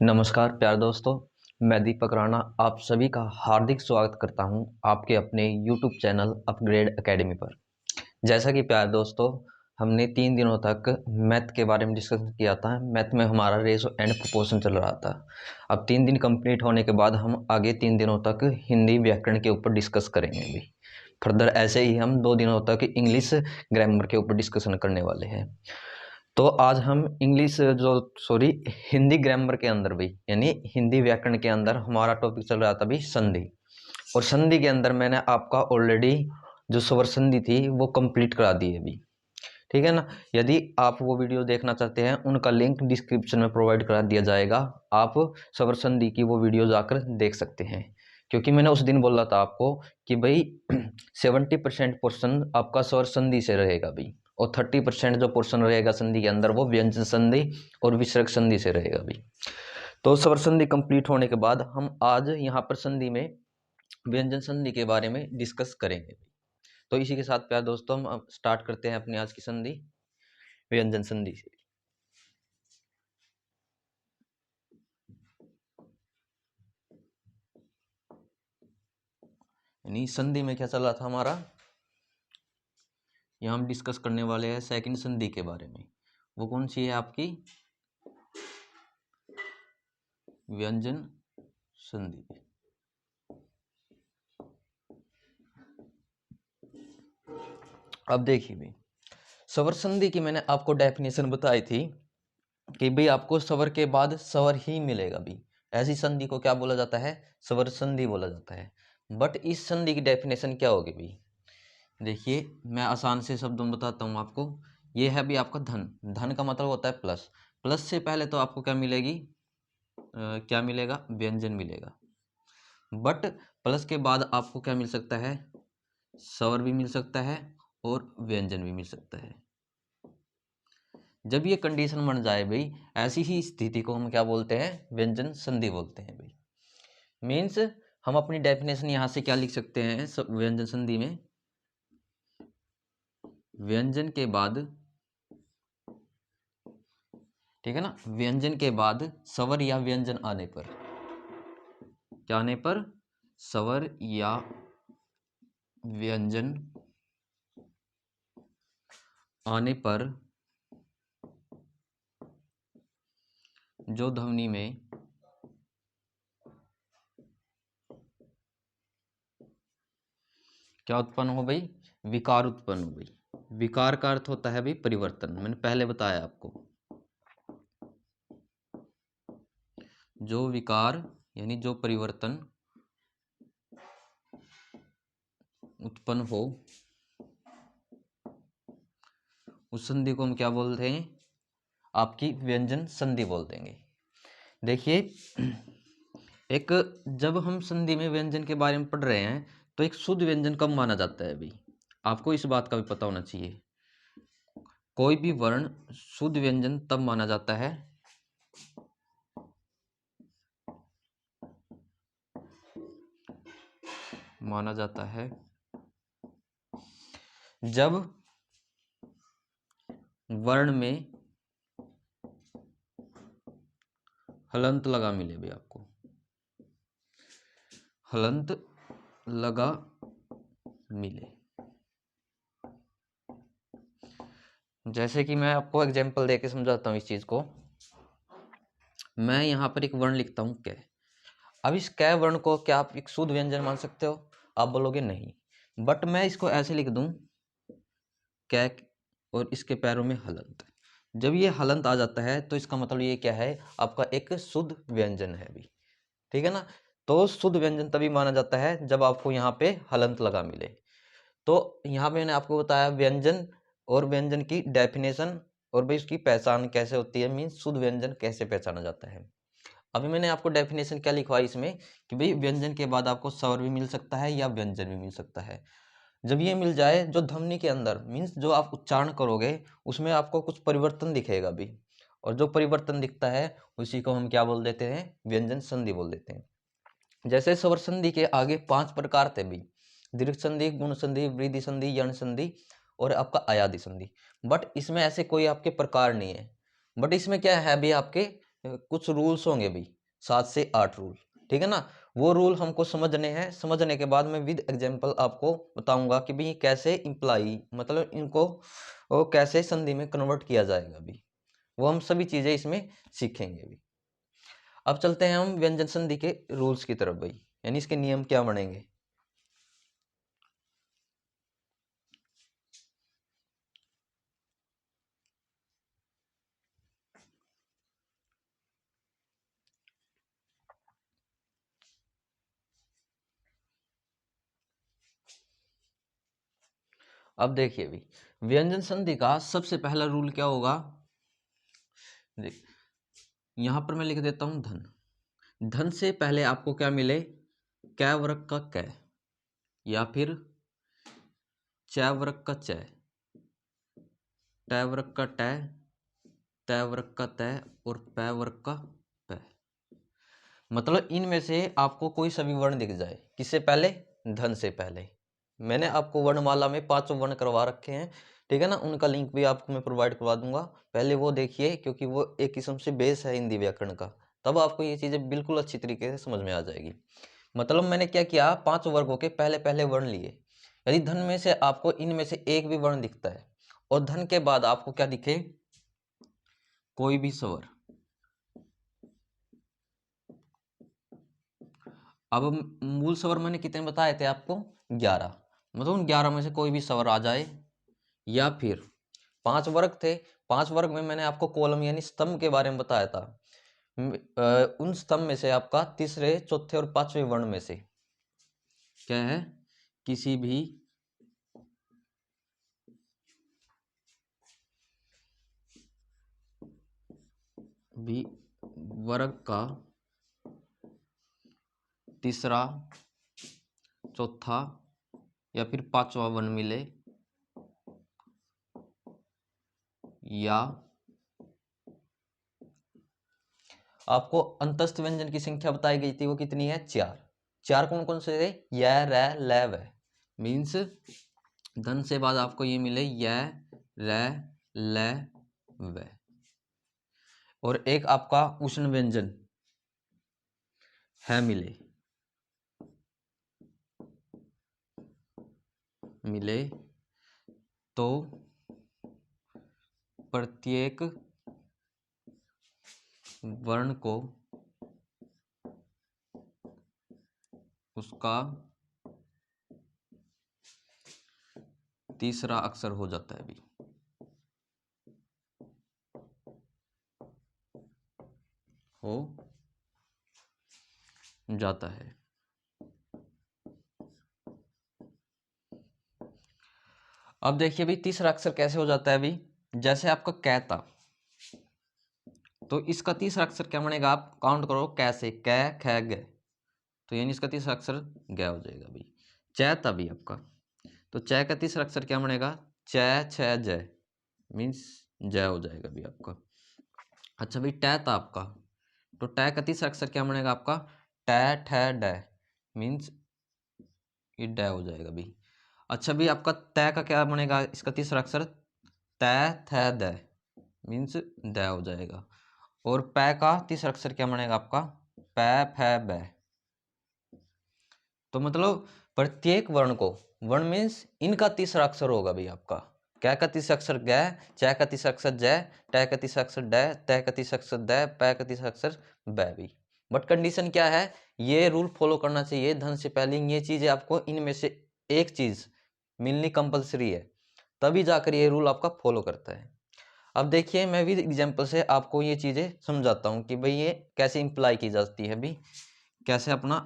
नमस्कार प्यारे दोस्तों, मैं दीपक राणा आप सभी का हार्दिक स्वागत करता हूं आपके अपने YouTube चैनल अपग्रेड एकेडमी पर। जैसा कि प्यारे दोस्तों, हमने 3 दिनों तक मैथ के बारे में डिस्कस किया था। मैथ में हमारा रेशो एंड प्रोपोर्शन चल रहा था। अब 3 दिन कंप्लीट होने के बाद हम आगे 3 दिनों तक हिंदी व्याकरण के ऊपर डिस्कस करेंगे भी। फर्दर ऐसे ही हम 2 दिनों तक इंग्लिश ग्रामर के ऊपर डिस्कशन करने वाले हैं। तो आज हम हिंदी ग्रामर के अंदर भी यानी हिंदी व्याकरण के अंदर हमारा टॉपिक चल रहा था भी संधि। और संधि के अंदर मैंने आपका ऑलरेडी जो स्वर संधि थी वो कंप्लीट करा दी है अभी, ठीक है ना। यदि आप वो वीडियो देखना चाहते हैं उनका लिंक डिस्क्रिप्शन में प्रोवाइड करा दिया जाएगा। आप स्वर संधि की वो वीडियो जाकर देख सकते हैं, क्योंकि मैंने उस दिन बोला था आपको कि भाई 70% पोर्शन आपका स्वर संधि से रहेगा भाई, और 30% जो पोर्शन रहेगा संधि के अंदर वो व्यंजन संधि और विसर्ग संधि से रहेगा भाई। तो स्वर संधि कंप्लीट होने के बाद हम आज यहाँ पर संधि में व्यंजन संधि के बारे में डिस्कस करेंगे। तो इसी के साथ प्यार दोस्तों हम अब स्टार्ट करते हैं अपनी आज की संधि व्यंजन संधि से। यानी संधि में क्या चल रहा था हमारा, यहाँ हम डिस्कस करने वाले हैं सेकंड संधि के बारे में। वो कौन सी है आपकी, व्यंजन संधि। अब देखिए भाई, स्वर संधि की मैंने आपको डेफिनेशन बताई थी कि भाई आपको स्वर के बाद स्वर ही मिलेगा भी। ऐसी संधि को क्या बोला जाता है, स्वर संधि बोला जाता है। बट इस संधि की डेफिनेशन क्या होगी भाई, देखिए मैं आसान से शब्दों में बताता हूँ आपको। ये है भी आपका धन। धन का मतलब होता है प्लस। प्लस से पहले तो आपको क्या मिलेगी, क्या मिलेगा, व्यंजन मिलेगा। बट प्लस के बाद आपको क्या मिल सकता है, स्वर भी मिल सकता है और व्यंजन भी मिल सकता है। जब ये कंडीशन बन जाए भाई, ऐसी ही स्थिति को हम क्या बोलते हैं, व्यंजन संधि बोलते हैं भाई। मीन्स हम अपनी डेफिनेशन यहां से क्या लिख सकते हैं व्यंजन संधि में, व्यंजन के बाद, ठीक है ना, व्यंजन के बाद स्वर या व्यंजन आने पर, क्या आने पर, स्वर या व्यंजन आने पर जो ध्वनि में क्या उत्पन्न हो भाई, विकार उत्पन्न हो भाई। विकार का अर्थ होता है भाई परिवर्तन, मैंने पहले बताया आपको। जो विकार यानी जो परिवर्तन उत्पन्न हो उस संधि को हम क्या बोलते हैं, आपकी व्यंजन संधि बोल देंगे। देखिए एक, जब हम संधि में व्यंजन के बारे में पढ़ रहे हैं तो एक शुद्ध व्यंजन कब माना जाता है भाई, आपको इस बात का भी पता होना चाहिए। कोई भी वर्ण शुद्ध व्यंजन तब माना जाता है जब वर्ण में हलंत लगा मिले भाई। आपको हलंत लगा मिले, जैसे कि मैं आपको एग्जांपल देके समझाता हूँ इस चीज को। मैं यहाँ पर एक वर्ण लिखता हूँ कै। अब इस कै वर्ण को क्या आप एक शुद्ध व्यंजन मान सकते हो, आप बोलोगे नहीं। बट मैं इसको ऐसे लिख दूं, कै और इसके पैरों में हलंत। जब ये हलंत आ जाता है तो इसका मतलब ये क्या है, आपका एक शुद्ध व्यंजन है भी, ठीक है ना। तो शुद्ध व्यंजन तभी माना जाता है जब आपको यहाँ पे हलंत लगा मिले। तो यहाँ पे मैंने आपको बताया व्यंजन और व्यंजन की डेफिनेशन, और भाई उसकी पहचान कैसे होती है, मीन्स शुद्ध व्यंजन कैसे पहचाना जाता है। अभी मैंने आपको डेफिनेशन क्या लिखवाई इसमें कि भाई व्यंजन के बाद आपको स्वर भी मिल सकता है या व्यंजन भी मिल सकता है। जब ये मिल जाए, जो ध्वनि के अंदर मीन्स जो आप उच्चारण करोगे उसमें आपको कुछ परिवर्तन दिखेगा भी, और जो परिवर्तन दिखता है उसी को हम क्या बोल देते हैं, व्यंजन संधि बोल देते हैं। जैसे स्वर संधि के आगे 5 प्रकार थे भी, दीर्घ संधि, गुण संधि, वृद्धि संधि, यण संधि और आपका अयादि संधि। बट इसमें ऐसे कोई आपके प्रकार नहीं है। बट इसमें क्या है भी, आपके कुछ रूल्स होंगे भी, 7 से 8 रूल, ठीक है ना। वो रूल हमको समझने हैं, समझने के बाद मैं विद एग्जांपल आपको बताऊंगा कि भाई कैसे इम्प्लाई मतलब इनको वो कैसे संधि में कन्वर्ट किया जाएगा भी, वो हम सभी चीजें इसमें सीखेंगे भी। अब चलते हैं हम व्यंजन संधि के रूल्स की तरफ भाई, यानी इसके नियम क्या बनेंगे। अब देखिए भी व्यंजन संधि का सबसे पहला रूल क्या होगा, देख यहां पर मैं लिख देता हूं धन। धन से पहले आपको क्या मिले, कै वर्ग का कै, या फिर चै वर्ग का चै, टै वर्ग का टै, तै वर्ग का तै और पै वर्ग का पै। मतलब इनमें से आपको कोई सा भी वर्ण दिख जाए, किससे पहले, धन से पहले। मैंने आपको वर्णमाला में 5 वर्ण करवा रखे हैं, ठीक है ना, उनका लिंक भी आपको मैं प्रोवाइड करवा दूंगा, पहले वो देखिए, क्योंकि वो एक किस्म से बेस है हिंदी व्याकरण का, तब आपको ये चीजें बिल्कुल अच्छी तरीके से समझ में आ जाएगी। मतलब मैंने क्या किया, 5 वर्गों के पहले पहले वर्ण लिए। यदि धन में से आपको इनमें से एक भी वर्ण दिखता है और धन के बाद आपको क्या दिखे, कोई भी स्वर, अब मूल स्वर मैंने कितने बताए थे आपको, 11, मतलब उन 11 में से कोई भी स्वर आ जाए, या फिर 5 वर्ग थे, 5 वर्ग में मैंने आपको कॉलम यानी स्तंभ के बारे में बताया था, उन स्तंभ में से आपका तीसरे चौथे और पांचवें वर्ण में से क्या है, किसी भी वर्ग का तीसरा चौथा या फिर पांचवा वर्ण मिले, या आपको अंतस्थ व्यंजन की संख्या बताई गई थी, वो कितनी है, 4। 4 कौन कौन से थे, य रै ल व, मीन्स धन से बाद आपको ये मिले य रै ल व। और एक आपका उष्ण व्यंजन है मिले तो प्रत्येक वर्ण को उसका तीसरा अक्षर हो जाता है भी, हो जाता है। अब देखिए भी तीसरा अक्षर कैसे हो जाता है भी, जैसे आपका कै था तो इसका तीसरा अक्षर क्या बनेगा, आप काउंट करो, कैसे कै ख ग, तो यानी इसका तीसरा अक्षर ग हो जाएगा भी। चै था भी आपका, तो चै का तीसरा अक्षर क्या बनेगा, चै छ जय, मीन्स जय हो जाएगा भी आपका। अच्छा भाई टै था आपका, तो टै का तीसरा अक्षर क्या बनेगा आपका, टै ठ डै, मीन्स ये डै हो जाएगा भी। अच्छा भी आपका तै का क्या बनेगा, इसका तीसरा अक्षर तै थ दै, मीन्स दै हो जाएगा। और पै का तीसरा अक्षर क्या बनेगा आपका, पै फै बै। तो मतलब प्रत्येक वर्ण को, वर्ण मीन्स इनका तीसरा अक्षर होगा भाई आपका, कै का तीसरा अक्षर ग, चै का तीसरा अक्षर जय, टै का तीसरा अक्षर डै, तै का तीसरा अक्षर दै, पै का तीसरा अक्षर बै भी। बट कंडीशन क्या है, ये रूल फॉलो करना चाहिए, धन से पहले ये चीजें आपको इनमें से एक चीज मिलनी कंपलसरी है, तभी जाकर ये रूल आपका फॉलो करता है। अब देखिए मैं भी एग्जाम्पल से आपको ये चीजें समझाता हूँ कि भाई ये कैसे इंप्लाई की जाती है भी, कैसे अपना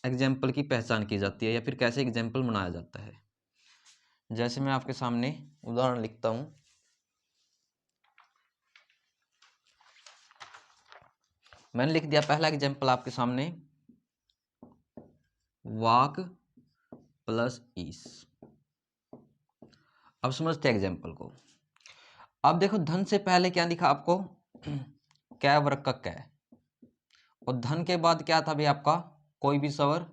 एग्जाम्पल की पहचान की जाती है, या फिर कैसे एग्जाम्पल बनाया जाता है। जैसे मैं आपके सामने उदाहरण लिखता हूं, मैंने लिख दिया पहला एग्जाम्पल आपके सामने, वाक प्लस ईस। अब समझते हैं एग्जाम्पल को। अब देखो धन से पहले क्या लिखा आपको, कै वर्ग का कै, और धन के बाद क्या था भी आपका, कोई भी स्वर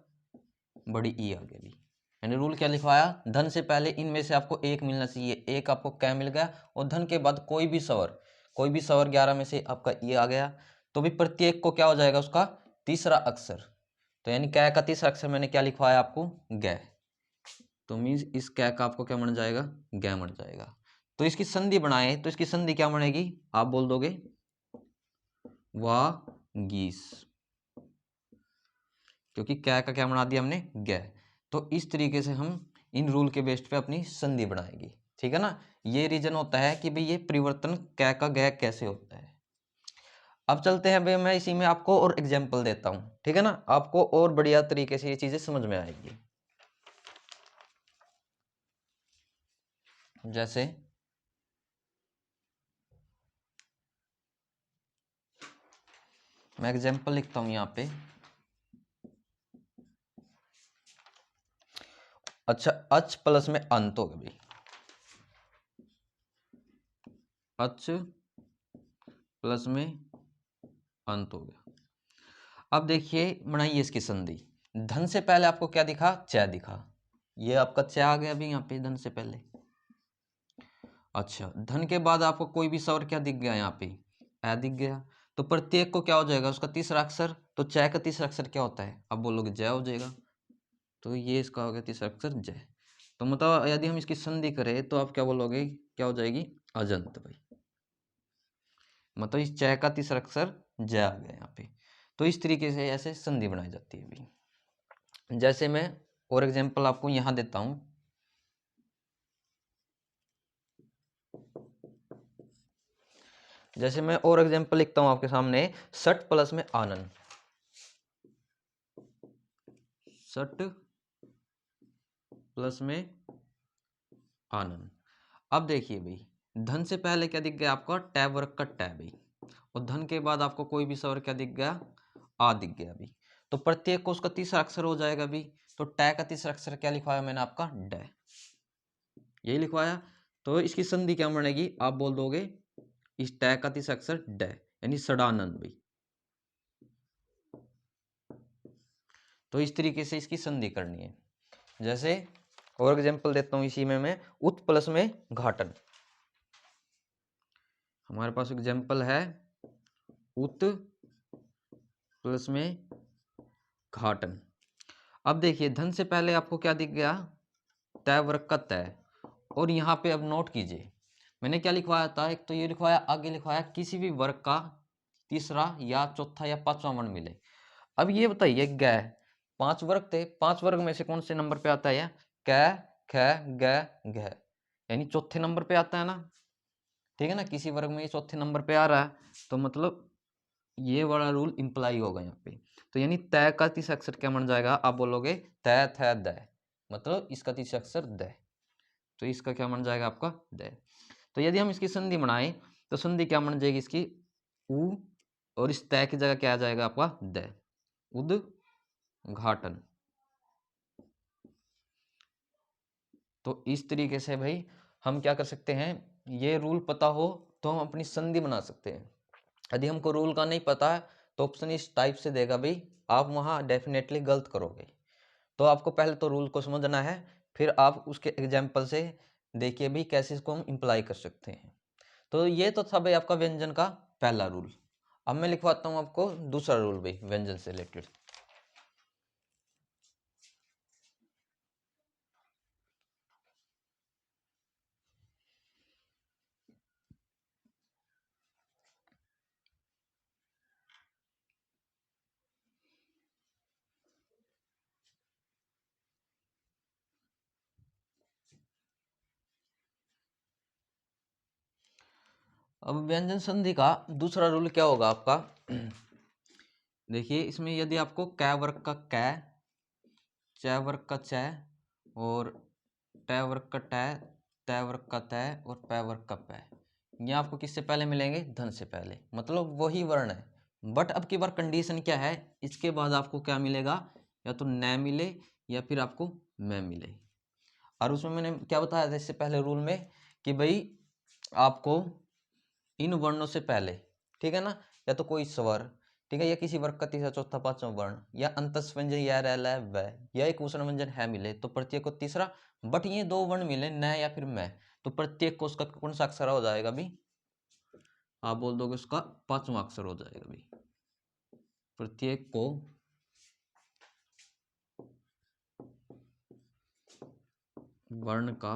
बड़ी ई आ गया भी। मैंने रूल क्या लिखवाया, धन से पहले इनमें से आपको एक मिलना चाहिए, एक आपको कै मिल गया, और धन के बाद कोई भी स्वर 11 में से आपका ई आ गया, तो भी प्रत्येक को क्या हो जाएगा उसका तीसरा अक्षर। तो यानी कै का तीसरा अक्षर मैंने क्या लिखवाया आपको गै, तो मीन्स इस कै का आपको क्या बन जाएगा गै बन जाएगा। तो इसकी संधि बनाए तो इसकी संधि क्या बनेगी आप बोल दोगे वागीस, क्योंकि कै का क्या बना दिया हमने गै। तो इस तरीके से हम इन रूल के बेस पे अपनी संधि बनाएगी, ठीक है ना। ये रीजन होता है कि भाई ये परिवर्तन कै का गै कैसे होता है। अब चलते हैं भाई, मैं इसी में आपको और एग्जाम्पल देता हूं, ठीक है ना, आपको और बढ़िया तरीके से ये चीजें समझ में आएगी। जैसे मैं एग्जाम्पल लिखता हूं यहाँ पे, अच्छा अच प्लस में अंत हो गया भाई, अच प्लस में अंत हो गया। अब देखिए बनाइए इसकी संधि। धन से पहले आपको क्या दिखा च दिखा, ये आपका च आ गया अभी यहाँ पे धन से पहले। अच्छा धन के बाद आपको कोई भी स्वर क्या दिख गया यहाँ पे ए दिख गया, तो प्रत्येक को क्या हो जाएगा उसका तीसरा अक्षर, तो च का तीसरा अक्षर क्या होता है अब बोलोगे जय हो जाएगा, तो ये इसका हो गया तीसरा अक्षर जय। तो मतलब यदि हम इसकी संधि करें तो आप क्या बोलोगे क्या हो जाएगी अजंत भाई, मतलब इस च का तीसरा अक्षर जय आ गया यहाँ पे। तो इस तरीके से ऐसे संधि बनाई जाती है भाई। जैसे मैं और एग्जांपल आपको यहाँ देता हूँ, जैसे मैं और एग्जांपल लिखता हूँ आपके सामने, सट प्लस में आनंद, सट प्लस में आनंद। अब देखिए भाई धन से पहले क्या दिख गया आपका टै वर्ग का टै भाई, और धन के बाद आपको कोई भी स्वर क्या दिख गया आ दिख गया भाई, तो प्रत्येक को उसका तीसरा अक्षर हो जाएगा भाई। तो टै का तीसरा अक्षर क्या लिखवाया मैंने आपका डै, यही लिखवाया। तो इसकी संधि क्या बनेगी आप बोल दोगे इस टै का तीसरा अक्षर डै, यानी सडानंद भाई। तो इस तरीके से इसकी संधि करनी है। जैसे और एग्जांपल देता हूं इसी में मैं, उत प्लस में घाटन, हमारे पास एग्जांपल है उत प्लस में घाटन। अब देखिए धन से पहले आपको क्या दिख गया तय वर्ग का तय, और यहाँ पे अब नोट कीजिए मैंने क्या लिखवाया था, एक तो ये लिखवाया आगे लिखवाया किसी भी वर्ग का तीसरा या चौथा या पांचवा वर्ण मिले। अब ये बताइए गै 5 वर्ग थे, 5 वर्ग में से कौन से नंबर पे आता है कै ख ग घ, यानी चौथे नंबर पे आता है ना, ठीक है ना, किसी वर्ग में ये चौथे नंबर पे आ रहा है, तो मतलब ये वाला रूल इंप्लाई होगा यहाँ पे। तो यानी तय का तीसरा अक्षर क्या बन जाएगा आप बोलोगे तय थ द, मतलब इसका तीसरा अक्षर द, तो इसका क्या बन जाएगा आपका द। तो यदि हम इसकी संधि बनाएं तो संधि क्या बन जाएगी इसकी उ, और इस तय की जगह क्या आ जाएगा आपका द, उद्घाटन। तो इस तरीके से भाई हम क्या कर सकते हैं, ये रूल पता हो तो हम अपनी संधि बना सकते हैं। यदि हमको रूल का नहीं पता है तो ऑप्शन इस टाइप से देगा भाई, आप वहाँ डेफिनेटली गलत करोगे। तो आपको पहले तो रूल को समझना है, फिर आप उसके एग्जाम्पल से देखिए भी कैसे इसको हम इम्प्लाई कर सकते हैं। तो ये तो था भाई आपका व्यंजन का पहला रूल। अब मैं लिखवाता हूँ आपको दूसरा रूल भाई व्यंजन से रिलेटेड। अब व्यंजन संधि का दूसरा रूल क्या होगा आपका देखिए इसमें यदि आपको कै वर्ग का कै, च वर्ग का च, और ट वर्ग का ट, तय वर्ग का तय, और पै वर्ग का पै, ये आपको किससे पहले मिलेंगे धन से पहले, मतलब वही वर्ण है। बट अब की बार कंडीशन क्या है, इसके बाद आपको क्या मिलेगा, या तो न मिले या फिर आपको मैं मिले। और उसमें मैंने क्या बताया था इससे पहले रूल में कि भाई आपको इन वर्णों से पहले, ठीक है ना, या तो कोई स्वर, ठीक है, या किसी वर्ग का तीसरा चौथा पांचवा वर्ण, या अंतस व्यंजन या रैल है वह, या एक उष्ण व्यंजन है मिले तो प्रत्येक को तीसरा, बट ये दो वर्ण मिले न या फिर मैं, तो प्रत्येक को उसका कौन सा अक्षर हो जाएगा भी, आप बोल दोगे उसका पांचवा अक्षर हो जाएगा भी। प्रत्येक को वर्ण का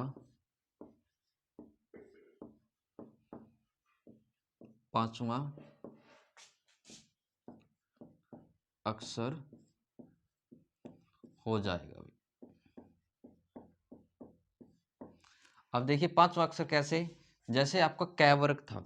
पांचवा अक्षर हो जाएगा। अब देखिए पांचवा अक्षर कैसे, जैसे आपका कै वर्ग था,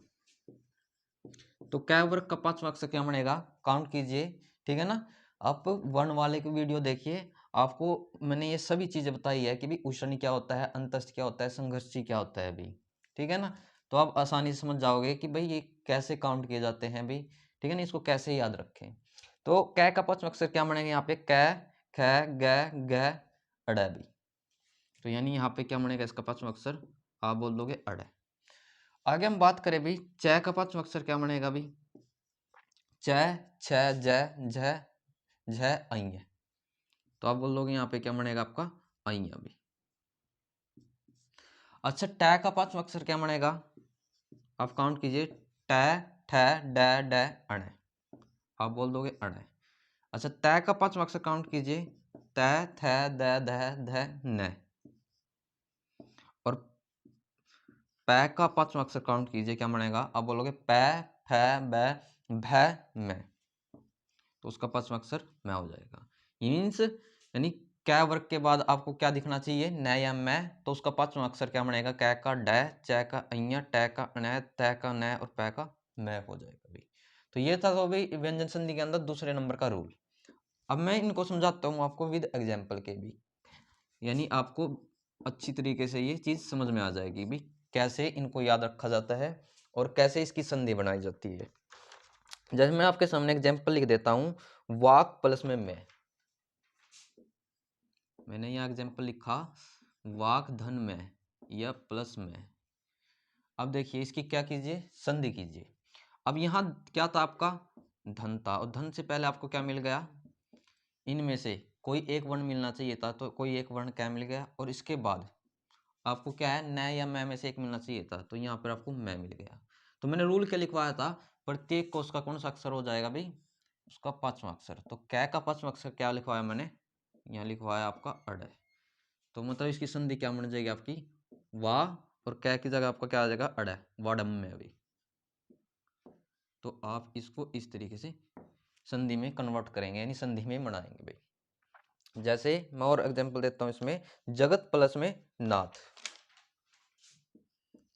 तो कै वर्ग का पांचवा अक्षर क्या बनेगा, काउंट कीजिए, ठीक है ना। आप वर्ण वाले की वीडियो देखिए, आपको मैंने ये सभी चीजें बताई है कि भी उष्णी क्या होता है, अंतस्थ क्या होता है, संघर्षी क्या होता है भी, ठीक है ना। तो आप आसानी से समझ जाओगे कि भाई ये कैसे काउंट किए जाते हैं भी, ठीक है ना, इसको कैसे याद रखें। तो कै का पांचवा अक्षर क्या बनेगा यहाँ पे, कै, ख, ग, घ, अड़ भी। तो यानी यहाँ पे क्या बनेगा इसका पांचवा अक्षर, आप बोल दोगे अड़। आगे हम बात करें भी च का पांचवा अक्षर क्या बनेगा भी, च, छ, ज, झ, झ, अय। तो आप बोल दोगे यहाँ पे क्या बनेगा आपका अय भी। अच्छा ट का पांचवा अक्षर क्या बनेगा, आप काउंट कीजिए, ट, ठ, ड, ड, अण। आप बोल दोगे अण। अच्छा त का पांचवा अक्षर काउंट कीजिए, त, थ, द, ध, ध, न। और प का पांचवा अक्षर काउंट कीजिए, क्या बनेगा, आप बोलोगे प, फ, ब, भ, म। तो उसका पांचवा अक्षर मैं हो जाएगा। मीन्स यानी कै वर्ग के बाद आपको क्या दिखना चाहिए, न या मैं, तो उसका पांचवा अक्षर क्या बनेगा, कै का ड, च का अय, ट का अण, त का न और प का मैं हो जाएगा भाई। तो ये था तो भाई व्यंजन संधि के अंदर दूसरे नंबर का रूल। अब मैं इनको समझाता हूँ आपको विद एग्जाम्पल के भी, यानी आपको अच्छी तरीके से ये चीज समझ में आ जाएगी भी कैसे इनको याद रखा जाता है और कैसे इसकी संधि बनाई जाती है। जैसे मैं आपके सामने एग्जाम्पल लिख देता हूँ, वाक प्लस में मैं। मैंने यहाँ एग्जाम्पल लिखा वाक धन में या प्लस में। अब देखिए इसकी क्या कीजिए, संधि कीजिए। अब यहाँ क्या था आपका, धन था, और धन से पहले आपको क्या मिल गया, इनमें से कोई एक वर्ण मिलना चाहिए था, तो कोई एक वर्ण क्या मिल गया, और इसके बाद आपको क्या है, न या मैं में से एक मिलना चाहिए था, तो यहाँ पर आपको मैं मिल गया। तो मैंने रूल क्या लिखवाया था, प्रत्येक को उसका कौन सा अक्षर हो जाएगा भाई, उसका पांचवा अक्षर। तो कै का पांचवा अक्षर क्या लिखवाया मैंने, यहाँ लिखवाया आपका अड़। तो मतलब इसकी संधि क्या बन जाएगी आपकी, वाह, और कै की जगह आपका क्या आ जाएगा अड़, वाडम में अभी। तो आप इसको इस तरीके से संधि में कन्वर्ट करेंगे, यानी संधि में बनाएंगे भाई। जैसे मैं और एग्जांपल देता हूं इसमें, जगत प्लस में नाथ।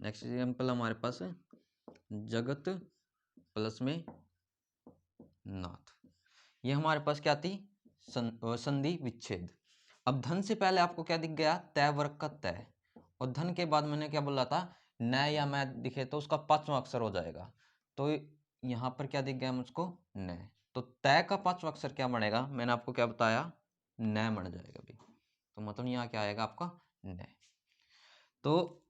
नेक्स्ट एग्जांपल हमारे पास है जगत प्लस में नाथ। ये हमारे पास क्या थी, संधि विच्छेद। अब धन से पहले आपको क्या दिख गया, तय वर्ग का तय, और धन के बाद मैंने क्या बोला था, न या मैं दिखे तो उसका पांचवा अक्षर हो जाएगा। तो यहां पर क्या दिख गया मुझको, न। तो तय का पांचवा अक्षर क्या बनेगा, मैंने आपको क्या बताया, न बन जाएगा भी। तो मतलब यहाँ क्या आएगा आपका न। तो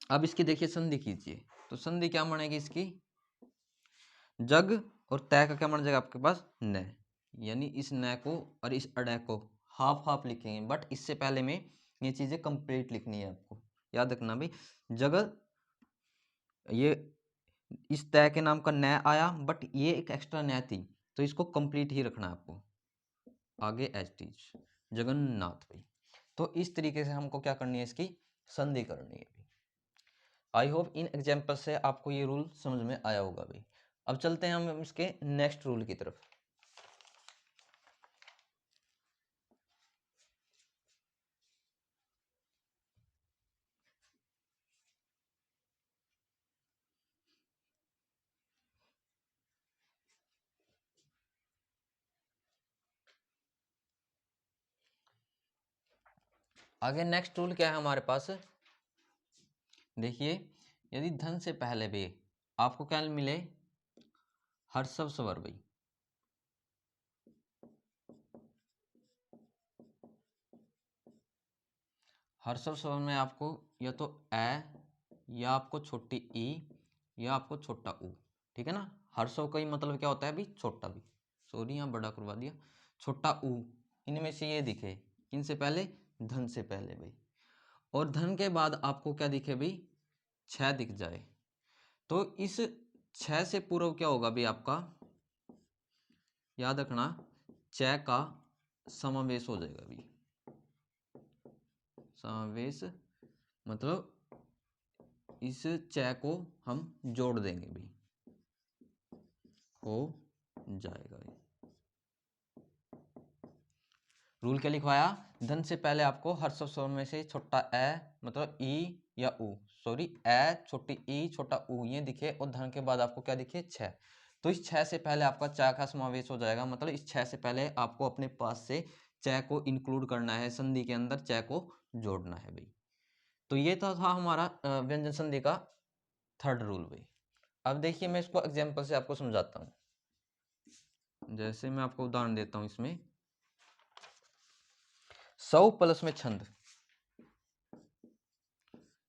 अब इसकी देखिए संधि कीजिए, तो संधि क्या बनेगी इसकी, जग और तय का क्या बन जाएगा आपके पास न। यानी इस न को और इस अड़ को हाफ हाफ लिखेंगे, बट इससे पहले में ये चीजें कंप्लीट लिखनी है आपको, याद रखना भाई। जगत, ये इस तय के नाम का न आया, बट ये एक एक्स्ट्रा न थी, तो इसको कंप्लीट ही रखना है आपको, आगे एस्टीज जगन्नाथ भाई। तो इस तरीके से हमको क्या करनी है, इसकी संधि करनी है भाई। आई होप इन एग्जाम्पल से आपको ये रूल समझ में आया होगा भाई। अब चलते हैं हम इसके नेक्स्ट रूल की तरफ। आगे नेक्स्ट रूल क्या है हमारे पास, देखिए यदि धन से पहले भी आपको क्या मिले, हर्षव स्वर भाई। हर्षव स्वर में आपको या तो ए, या आपको छोटी ई, या आपको छोटा ऊ, ठीक है ना। हर्षव का ही मतलब क्या होता है भाई, छोटा भी, सॉरी यहाँ बड़ा करवा दिया, छोटा ऊ, इनमें से ये दिखे, इनसे पहले, धन से पहले भाई। और धन के बाद आपको क्या दिखे भाई, छह दिख जाए, तो इस छह से पूर्व क्या होगा भाई आपका, याद रखना चय का समावेश हो जाएगा अभी। समावेश मतलब इस चय को हम जोड़ देंगे भाई, हो जाएगा भाई। रूल क्या लिखवाया, धन से पहले आपको हर सब स्वर में से छोटा ए मतलब ई या उ, सॉरी ए छोटी ई छोटा उ ये दिखे और धन के बाद आपको क्या दिखे 6। तो इस 6 से पहले आपका च का समावेश हो जाएगा, मतलब इस 6 से पहले आपको अपने पास से च को इंक्लूड करना है, संधि के अंदर च को जोड़ना है भाई। तो ये था हमारा व्यंजन संधि का थर्ड रूल भाई। अब देखिए मैं इसको एग्जाम्पल से आपको समझाता हूँ। जैसे मैं आपको उदाहरण देता हूँ इसमें, 100 प्लस में छंद,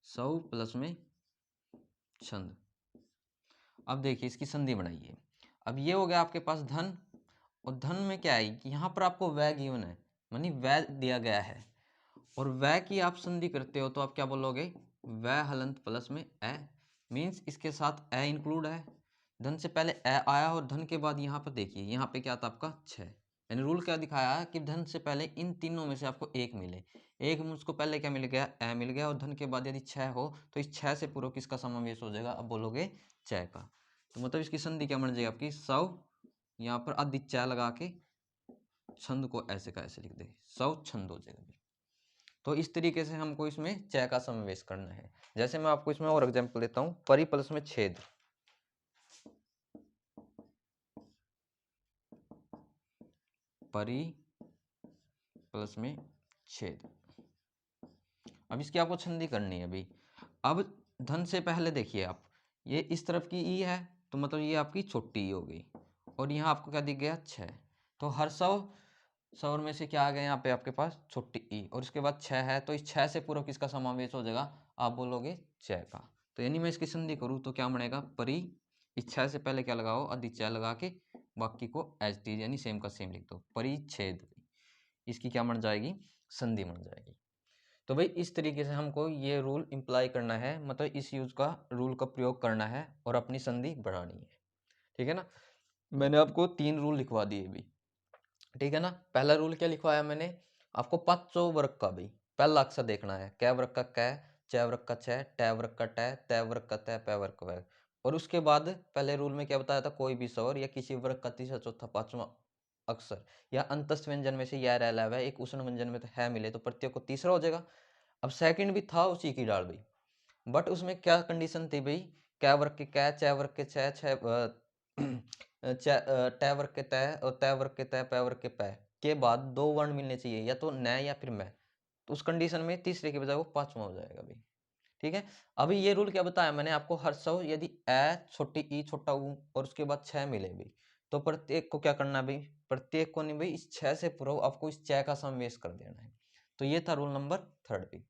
100 प्लस में छंद। अब देखिए इसकी संधि बनाइए। अब ये हो गया आपके पास धन, और धन में क्या है कि यहाँ पर आपको वह गिवन है, मानी वह दिया गया है, और वह की आप संधि करते हो तो आप क्या बोलोगे, वह हलंत प्लस में ए, मीन्स इसके साथ ए इंक्लूड है। धन से पहले ए आया और धन के बाद यहाँ पर देखिए यहाँ पे क्या था आपका 6, यानी रूल क्या दिखाया कि धन से पहले इन तीनों में से आपको एक मिले, एक मुझको पहले क्या मिल गया, ए मिल गया, और धन के बाद यदि 6 हो तो इस 6 से पूर्व किसका समावेश हो जाएगा, अब बोलोगे च का। तो मतलब इसकी संधि क्या बन जाएगी आपकी 100, यहाँ पर आदि च लगा के छंद को ऐसे का ऐसे लिख दे, 100 छंद हो जाएगा। तो इस तरीके से हमको इसमें च का समावेश करना है। जैसे मैं आपको इसमें और एग्जांपल देता हूं, परि प्लस में छेद, परि प्लस में छेद। अब इसकी आपको संधि करनी है भाई। अब धन से पहले देखिए आप, ये इस तरफ की ई है तो मतलब ये आपकी छोटी ई हो गई, और यहाँ आपको क्या दिख गया 6, तो हर 100 में से क्या आ गया यहाँ पे आपके पास छोटी ई, और इसके बाद 6 है, तो इस 6 से पूर्व किसका समावेश हो जाएगा, आप बोलोगे च का। तो यानी मैं इसकी संधि करूँ तो क्या बनेगा, परि, इस 6 से पहले क्या लगाओ, अधि च लगा के बाकी को एज टी यानी सेम का सेम लिख दो, परिच्छेद। इसकी क्या बन जाएगी, संधि बन जाएगी। तो भाई इस तरीके से हमको ये रूल इम्प्लाई करना है, मतलब इस यूज का रूल का प्रयोग करना है और अपनी संधि बढ़ानी है। ठीक है ना, मैंने आपको 3 रूल लिखवा दिए भी। ठीक है ना, पहला रूल क्या लिखवाया मैंने आपको, पांचों वर्ग का भी पहला अक्षर देखना है, कै वर्ग का कै, च वर्ग का छ, ट वर्ग का ट, त वर्ग का त, प वर्ग का वै। और उसके बाद पहले रूल में क्या बताया था, कोई भी स्वर या किसी वर्ग का तीसरा चौथा पांचवा अक्षर या अंतस्थ व्यंजन में से यह रह लावा है, एक उष्ण व्यंजन में तो है मिले तो प्रत्येक को तीसरा हो जाएगा। अब सेकंड भी था उसी की डाल भाई, बट उसमें क्या कंडीशन थी भाई, कै वर्ग के कै, च वर्ग के छ, ट वर्ग के तय और तय वर्ग के तय, पै वर्ग के पै के बाद 2 वर्ण मिलने चाहिए, या तो न या फिर मैं। तो उस कंडीशन में तीसरे के बजाय वो पांचवा हो जाएगा भाई। ठीक है, अभी ये रूल क्या बताया मैंने आपको, हर 100 यदि ए छोटी ई छोटा ऊ और उसके बाद 6 मिले भाई, तो प्रत्येक को क्या करना है भाई, प्रत्येक को नहीं भाई, इस 6 से पूर्व आपको इस च का समावेश कर देना है। तो ये था रूल नंबर 3 भाई।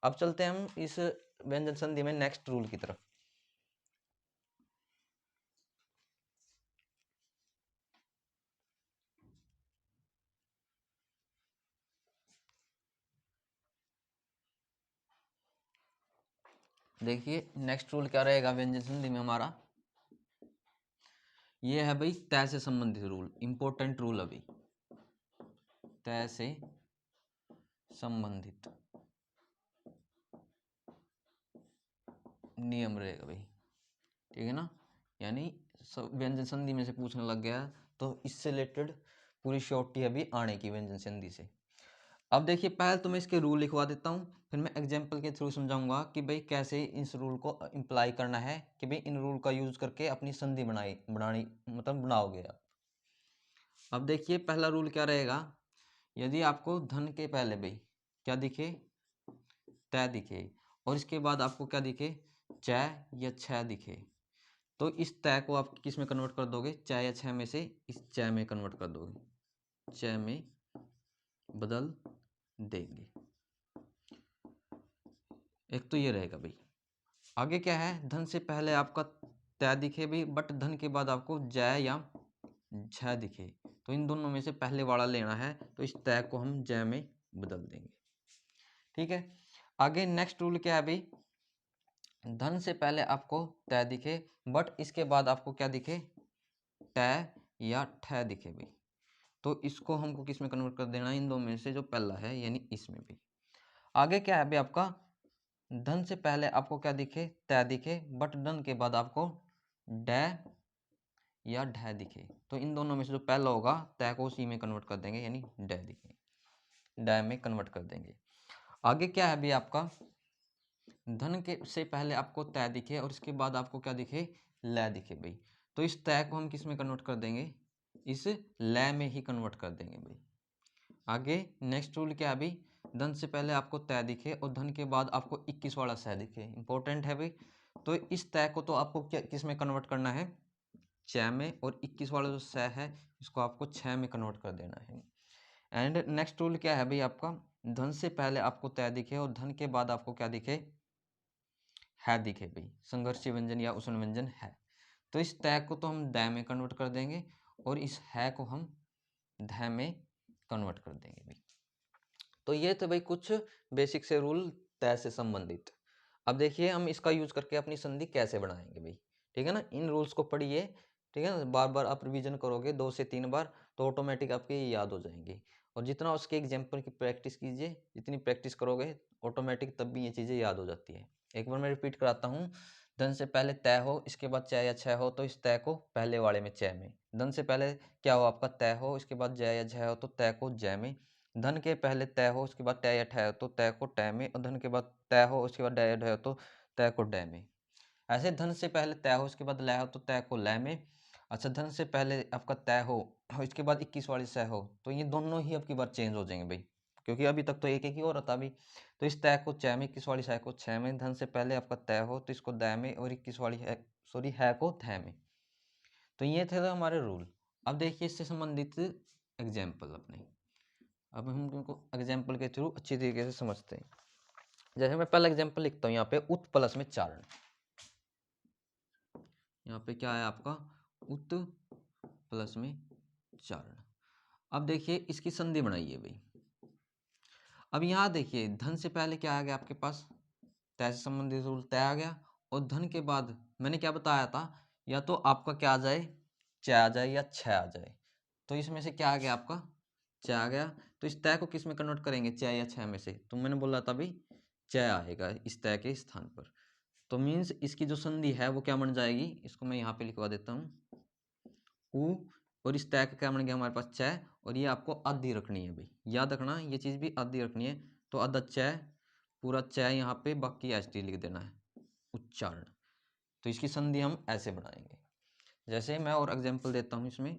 अब चलते हैं हम इस व्यंजन संधि में नेक्स्ट रूल की तरफ। देखिए नेक्स्ट रूल क्या रहेगा व्यंजन संधि में हमारा, ये है भाई तय से संबंधित रूल, इंपॉर्टेंट रूल अभी, तय से संबंधित नियम रहेगा भाई। ठीक है ना, यानी व्यंजन संधि में से पूछने लग गया तो इससे रिलेटेड पूरी शॉर्टी अभी आने की व्यंजन संधि से। अब देखिए पहले तो मैं इसके रूल लिखवा देता हूँ, फिर मैं एग्जाम्पल के थ्रू समझाऊंगा कि भाई कैसे इस रूल को इम्प्लाई करना है, कि भाई इन रूल का यूज करके अपनी संधि बनानी मतलब बनाओगे आप। अब देखिए पहला रूल क्या रहेगा, यदि आपको धन के पहले भाई क्या दिखे, तय दिखे, और इसके बाद आपको क्या दिखे, च या छ दिखे, तो इस तय को आप किस में कन्वर्ट कर दोगे, च या छ में से इस च में कन्वर्ट कर दोगे, च में बदल देंगे। एक तो ये रहेगा भाई। आगे क्या है, धन से पहले आपका तय दिखे भी, बट धन के बाद आपको जय या झ दिखे, तो इन दोनों में से पहले वाला लेना है, तो इस तय को हम जय में बदल देंगे। ठीक है, आगे नेक्स्ट रूल क्या है भाई, धन से पहले आपको तय दिखे बट इसके बाद आपको क्या दिखे, तय या ठ दिखे भाई, तो इसको हमको किस में कन्वर्ट कर देना है, इन दो में से जो पहला है यानी इसमें भी। आगे क्या है भाई आपका, धन से पहले आपको क्या दिखे, तय दिखे, बट धन के बाद आपको डै या ढ दिखे, तो इन दोनों में से जो पहला होगा तय को उसी में कन्वर्ट कर देंगे यानी डै दिखे, डै में कन्वर्ट कर देंगे। आगे क्या है भाई आपका, धन के से पहले आपको तय दिखे और इसके बाद आपको क्या दिखे, लय दिखे भाई, तो इस तय को हम किस में कन्वर्ट कर देंगे, इस लय में ही कन्वर्ट कर देंगे भाई। आगे नेक्स्ट रूल क्या है भाई, धन से पहले आपको तय दिखे और धन के बाद आपको 21 वाला सह दिखे, इंपॉर्टेंट है भाई। तो इस तय को तो आपको क्या किस में कन्वर्ट करना है, छ में, और 21 वाला जो सह है इसको आपको 6 में कन्वर्ट कर देना है। एंड नेक्स्ट रूल क्या है भाई आपका, धन से पहले आपको तय दिखे और धन के बाद आपको क्या दिखे, है दिखे भाई, संघर्षी व्यंजन या उष्ण व्यंजन है, तो इस तय को तो हम दै में कन्वर्ट कर देंगे और इस है को हम ध में कन्वर्ट कर देंगे भाई। तो ये थे भाई कुछ बेसिक से रूल तय से संबंधित। अब देखिए हम इसका यूज करके अपनी संधि कैसे बनाएंगे भाई, ठीक है ना। इन रूल्स को पढ़िए, ठीक है ना, बार बार आप रिवीजन करोगे 2 से 3 बार तो ऑटोमेटिक आपके ये याद हो जाएंगे, और जितना उसके एग्जाम्पल की प्रैक्टिस कीजिए, जितनी प्रैक्टिस करोगे ऑटोमेटिक तब भी ये चीज़ें याद हो जाती है। एक बार मैं रिपीट कराता हूँ, धन से पहले तय हो, इसके बाद च या छ हो, तो इस तय को पहले वाले में च में, धन से पहले क्या हो आपका तय हो, इसके बाद ज या झ हो तो तय को ज में, धन के पहले तय हो उसके बाद ट या ठ हो तो तय को ट में, और धन के बाद तय हो उसके बाद ड या ढ हो तो तय को ड में। ऐसे धन से पहले तय हो उसके बाद लय हो तो तय को लय में। अच्छा, धन से पहले आपका तय हो और इसके बाद 21 वाली सह हो, तो ये दोनों ही आपकी बार चेंज हो जाएंगे भाई, क्योंकि अभी तक तो एक एक ही हो रहा था अभी। तो इस तय को च में, 21 वाली सह को छ में, धन से पहले आपका तय हो तो इसको द में, और 21 वाली है को थ में। तो ये थे हमारे रूल। अब देखिए इससे संबंधित एग्जाम्पल अपने, अब हम उनको एग्जाम्पल के थ्रू अच्छी तरीके से समझते हैं। जैसे मैं पहला एग्जाम्पल लिखता हूँ यहाँ पे, उत प्लस में चारण। यहाँ पे क्या है आपका, उत प्लस में चारण। अब देखिए इसकी संधि बनाइए भाई। अब यहाँ देखिए धन से पहले क्या आ गया आपके पास, तय से संबंधित रूल तय आ गया, और धन के बाद मैंने क्या बताया था, या तो आपका क्या आ जाए, च आ जाए या छ आ जाए, तो इसमें से क्या आ गया आपका, च आ गया। तो इस तय को किस में कन्वर्ट करेंगे, च या छ में से, तो मैंने बोला था भाई च आएगा इस तय के स्थान पर। तो मीन्स इसकी जो संधि है वो क्या बन जाएगी, इसको मैं यहाँ पे लिखवा देता हूँ, उ, और इस तय का क्या बन गया हमारे पास च, और ये आपको आधी रखनी है भाई, याद रखना ये चीज़ भी आधी रखनी है। तो आधा च, पूरा च यहाँ पे, बाकी एच टी लिख देना है, उच्चारण। तो इसकी संधि हम ऐसे बनाएंगे, जैसे मैं और एग्जाम्पल देता हूँ इसमें,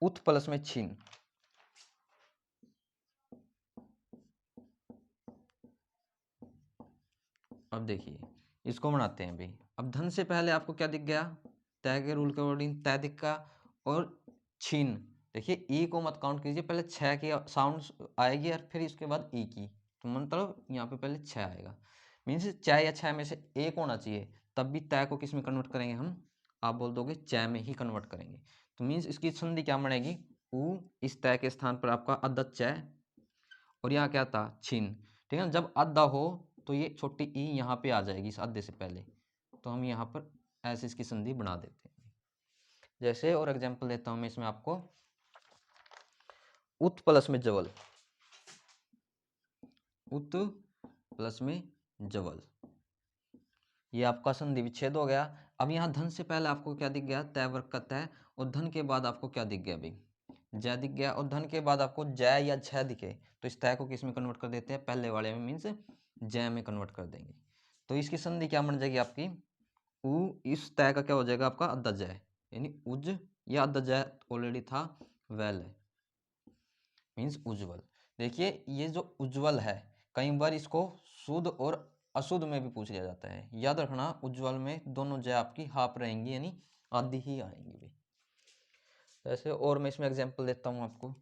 उत प्लस में छीन। अब देखिए इसको बनाते हैं भाई। अब धन से पहले आपको क्या दिख गया, तय के रूल के अकॉर्डिंग तय दिख गया, और छीन, देखिए ई को मत काउंट कीजिए, पहले छः की साउंड आएगी और फिर इसके बाद ई की, तो मतलब यहाँ पे पहले छः आएगा, मीन्स च या छः में से एक होना चाहिए, तब भी तय को किस में कन्वर्ट करेंगे हम, आप बोल दोगे च में ही कन्वर्ट करेंगे। तो मीन्स इसकी संधि क्या बनेगी, उ, इस तय के स्थान पर आपका अद्धा च, और यहाँ क्या था छीन, ठीक है। जब अद्धा हो तो ये छोटी ई यहाँ पे आ जाएगी इस अद्धे से पहले, तो हम यहाँ पर ऐसे इसकी संधि बना देते हैं। जैसे और एग्जांपल देता हूँ मैं इसमें आपको, उत प्लस में जवल, उत प्लस में जवल, ये आपका संधि विच्छेद हो गया। अब यहाँ धन से पहले आपको क्या दिख गया, तय वर्ग का तय, और धन के बाद आपको क्या दिख गया भाई, जय दिख गया, और धन के बाद आपको जय या छ दिखे, तो इस तय को किस में कन्वर्ट कर देते हैं, पहले वाले में, मीन्स जय में कन्वर्ट कर देंगे। तो इसकी संधि क्या बन जाएगी आपकी, उ, इस तय का क्या हो जाएगा आपका अद्धा जय, यानी उज, या अद्धा जय ऑलरेडी था, वेल है, मीन्स उज्जवल। देखिए ये जो उज्जवल है, कई बार इसको शुद्ध और अशुद्ध में भी पूछ लिया जाता है, याद रखना उज्जवल में दोनों जय आपकी हाफ रहेंगी, यानी आधी ही आएंगी भाई। ऐसे और मैं इसमें एग्जांपल देता हूँ आपको,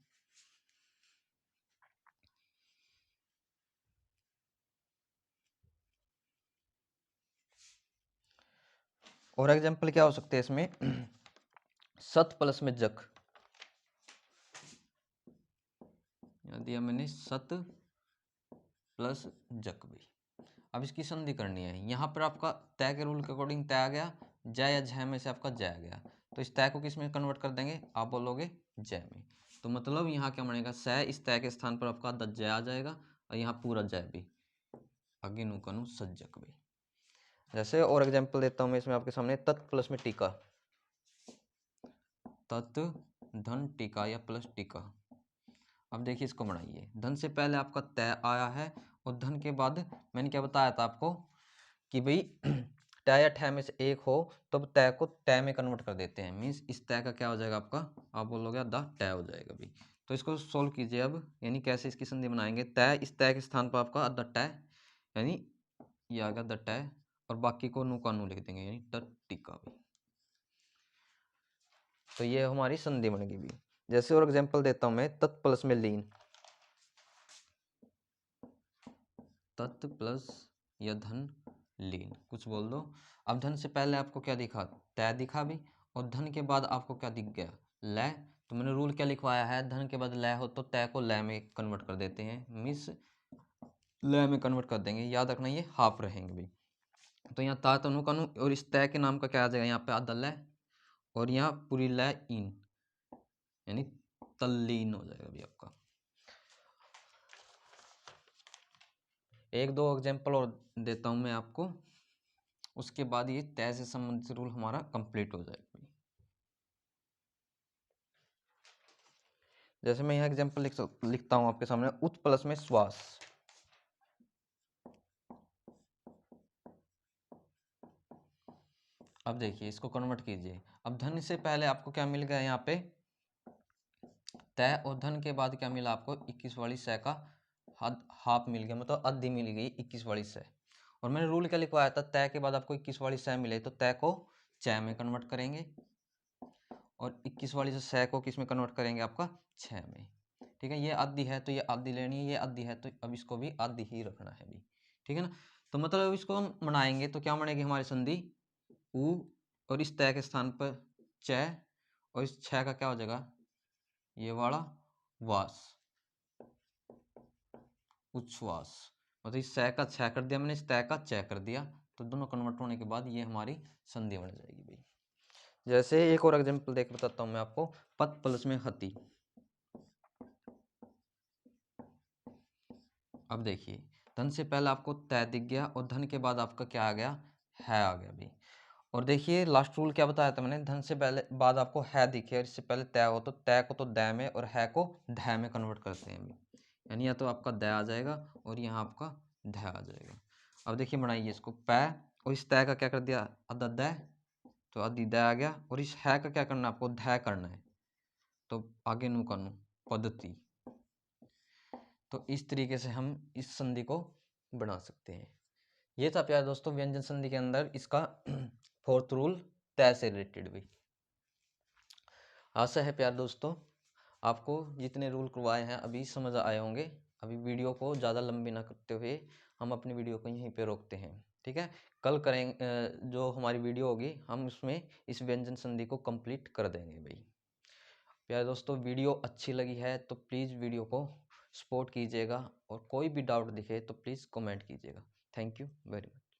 और एग्जांपल क्या हो सकते हैं इसमें, सत प्लस में जक, दिया मैंने सत प्लस जक भाई। अब इसकी संधि करनी है, यहाँ पर आपका तय के रूल के अकॉर्डिंग तय आ गया, जय या झय में से आपका जय आ गया, तो इस तय को किस में कन्वर्ट कर देंगे, आप बोलोगे जय में। तो मतलब यहाँ क्या बनेगा, स इस तय के स्थान पर आपका द जय आ जाएगा और यहाँ पूरा जय भी, आगे नु कनु सज्जक भी। जैसे और एग्जाम्पल देता हूँ मैं इसमें आपके सामने, तत् प्लस में टीका, तत् धन टीका या प्लस टीका। अब देखिए इसको बनाइए, धन से पहले आपका तय आया है और धन के बाद मैंने क्या बताया था आपको कि भाई तय या ठय में से एक हो तो तय को तय में कन्वर्ट कर देते हैं, मीन्स इस तय का क्या हो जाएगा आपका, आप बोलोगे द तय हो जाएगा भाई। तो इसको सोल्व कीजिए अब, यानी कैसे इसकी संधि बनाएंगे, तय इस तय के स्थान पर आपका द तय, यानी ये आ गया द तय, और बाकी को नु का नु लिख देंगे, यानी द टीका भी। तो ये हमारी संधि बन गई भी। जैसे और एग्जांपल देता हूं मैं, तत् प्लस में लीन, तत् प्लस या धन लीन, कुछ बोल दो। अब धन से पहले आपको क्या दिखा, तय दिखा भी, और धन के बाद आपको क्या दिख गया, लय। तो मैंने रूल क्या लिखवाया है, धन के बाद लय हो तो तय को लय में कन्वर्ट कर देते हैं, मिस लय में कन्वर्ट कर देंगे, याद रखना ये हाफ रहेंगे भी। तो यहाँ ता तनु कनु, और इस तय के नाम का क्या आ जाएगा, यहाँ पे आधा लय और यहाँ पूरी लय इन, यानी तल्लीन हो जाएगा भी आपका। एक दो एग्जांपल और देता हूं मैं आपको, उसके बाद ये तय से संबंधित रूल हमारा कंप्लीट हो जाएगा। जैसे मैं यहाँ एग्जांपल लिखता हूं आपके सामने, उत प्लस में श्वास, अब देखिए इसको कन्वर्ट कीजिए। अब धन से पहले आपको क्या मिल गया यहाँ पे तय, और धन के बाद क्या मिला आपको 21 वाली सै का हाफ मिल गया, मतलब आधी मिल गई 21 वाली सै। और मैंने रूल क्या लिखवाया था, तय के बाद आपको 21 वाली सै मिले तो तय को चय में कन्वर्ट करेंगे और 21 वाली सै को किस में कन्वर्ट करेंगे, आपका 6 में। ठीक है, ये आधी है तो ये आधी लेनी है, ये आधी है तो अब इसको भी आधी ही रखना है भी। ठीक है ना, तो मतलब इसको हम बनाएंगे तो क्या बनेगी हमारी संधि, उ और इस तय के स्थान पर चय, और इस 6 का क्या हो जाएगा, ये वाला वास, उच्छ्वास। मतलब इस सै का छय कर दिया मैंने, इस तय का चय कर दिया, तो दोनों कन्वर्ट होने के बाद ये हमारी संधि बन जाएगी भाई। जैसे एक और एग्जांपल देख बताता हूं मैं आपको, पत प्लस में हति। अब देखिए धन से पहले आपको तय दिख गया और धन के बाद आपका क्या आ गया, है आ गया भाई। और देखिए लास्ट रूल क्या बताया था मैंने, धन से पहले बाद आपको है दिखे और इससे पहले तय हो तो तय को तो दै में और है को धै में कन्वर्ट करते हैं, यानी या तो आपका दै आ जाएगा और यहाँ आपका धै आ जाएगा। अब देखिए बनाइए इसको, पै और इस तय का क्या कर दिया, आधा दै, तो आधी दै आ गया, और इस है का क्या करना है, आपको धै करना है, तो आगे नु का नु पद्धति। तो इस तरीके से हम इस संधि को बना सकते हैं। ये था प्यारे दोस्तों व्यंजन संधि के अंदर इसका फोर्थ रूल, तय से रिलेटेड भी। आशा है प्यारे दोस्तों आपको जितने रूल करवाए हैं अभी समझ आए होंगे। अभी वीडियो को ज़्यादा लंबी ना करते हुए हम अपनी वीडियो को यहीं पे रोकते हैं। ठीक है, कल करेंगे जो हमारी वीडियो होगी हम उसमें इस व्यंजन संधि को कंप्लीट कर देंगे भाई। प्यारे दोस्तों वीडियो अच्छी लगी है तो प्लीज़ वीडियो को सपोर्ट कीजिएगा, और कोई भी डाउट दिखे तो प्लीज़ कमेंट कीजिएगा। Thank you very much.